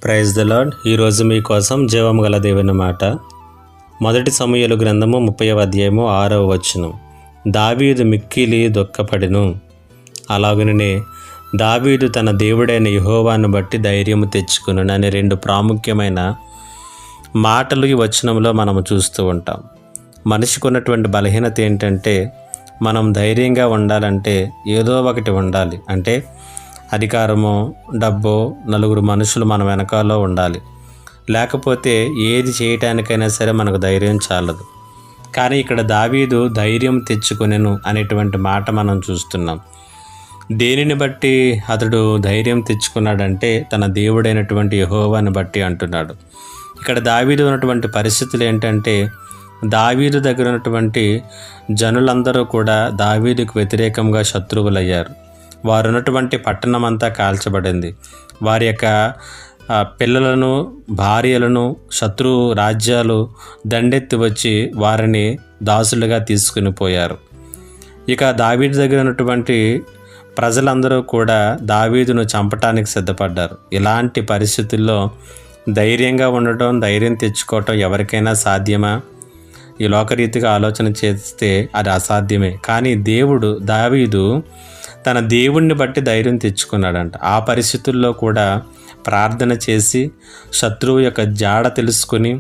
Praise the lord. ఈరోజు మీకోసం జీవము గల దేవుని మాట. మొదటి సమూయేలు గ్రంథము 30వ అధ్యాయము 6వ వచనం. దావీదు మిక్కిలి దుఃఖపడెను. అలాగనే దావీదు తన దేవుడైన యెహోవాను బట్టి ధైర్యము తెచ్చుకును అనే రెండు ప్రాముఖ్యమైన మాటలు ఈ వచనంలో మనము చూస్తూ ఉంటాం. మనిషికి ఉన్నటువంటి బలహీనత ఏంటంటే, మనం ధైర్యంగా ఉండాలంటే ఏదో ఒకటి ఉండాలి. అంటే అధికారమో, డబ్బో, నలుగురు మనుషులు మన వెనకాలో ఉండాలి. లేకపోతే ఏది చేయటానికైనా సరే మనకు ధైర్యం చాలదు. కానీ ఇక్కడ దావీదు ధైర్యం తెచ్చుకొనెను అనేటువంటి మాట మనం చూస్తున్నాం. దేనిని బట్టి అతడు ధైర్యం తెచ్చుకున్నాడంటే తన దేవుడైనటువంటి యెహోవాని బట్టి అంటున్నాడు. ఇక్కడ దావీదు ఉన్నటువంటి పరిస్థితులు ఏంటంటే, దావీదు దగ్గర ఉన్నటువంటి జనులందరూ కూడా దావీదుకు వ్యతిరేకంగా శత్రువులయ్యారు. వారు ఉన్నటువంటి పట్టణం అంతా కాల్చబడింది. వారి యొక్క పిల్లలను, భార్యలను శత్రు రాజ్యాలు దండెత్తి వచ్చి వారిని దాసులుగా తీసుకుని పోయారు. ఇక దావీదు దగ్గర ఉన్నటువంటి ప్రజలందరూ కూడా దావీదును చంపటానికి సిద్ధపడ్డారు. ఇలాంటి పరిస్థితుల్లో ధైర్యంగా ఉండటం, ధైర్యం తెచ్చుకోవటం ఎవరికైనా సాధ్యమా? ఈ లోకరీతిగా ఆలోచన చేస్తే అది అసాధ్యమే. కానీ దావీదు తన దేవుణ్ణి బట్టి ధైర్యం తెచ్చుకున్నాడంట. ఆ పరిస్థితుల్లో కూడా ప్రార్థన చేసి శత్రువు యొక్క జాడ తెలుసుకుని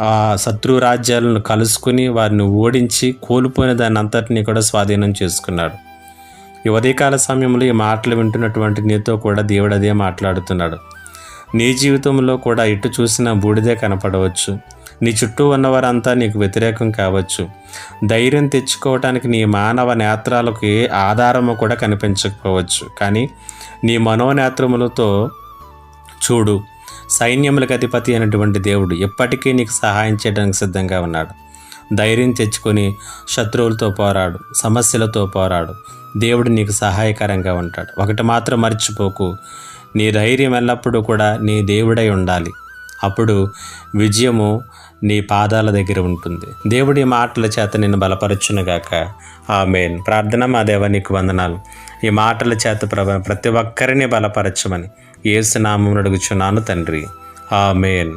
ఆ శత్రు రాజ్యాలను కలుసుకుని వారిని ఓడించి కోల్పోయిన దాన్ని అంతటినీ కూడా స్వాధీనం చేసుకున్నాడు. ఈ ఉదయకాల సమయంలో ఈ మాటలు వింటున్నటువంటి నీతో కూడా దేవుడు అదే మాట్లాడుతున్నాడు. నీ జీవితంలో కూడా ఎటు చూసినా బూడిదే కనపడవచ్చు. నీ చుట్టూ ఉన్నవారంతా నీకు వ్యతిరేకం కావచ్చు. ధైర్యం తెచ్చుకోవటానికి నీ మానవ నేత్రాలకు ఏ ఆధారము కూడా కనిపించకపోవచ్చు. కానీ నీ మనోనేత్రములతో చూడు, సైన్యములకు అధిపతి అయినటువంటి దేవుడు ఎప్పటికీ నీకు సహాయం చేయడానికి సిద్ధంగా ఉన్నాడు. ధైర్యం తెచ్చుకొని శత్రువులతో పోరాడు, సమస్యలతో పోరాడు. దేవుడు నీకు సహాయకరంగా ఉంటాడు. ఒకటి మాత్రం మర్చిపోకు, నీ ధైర్యం ఎల్లప్పుడూ కూడా నీ దేవుడై ఉండాలి. అప్పుడు విజయము నీ పాదాల దగ్గర ఉంటుంది. దేవుడి మాటల చేత నిన్ను బలపరచునుగాక. ఆమేన్. ప్రార్థన. మా దేవా, నీకు వందనాలు. ఈ మాటల చేత ప్రతి ఒక్కరిని బలపరచమని యేసు నామమున అడుగుచున్నాను తండ్రి. ఆమేన్.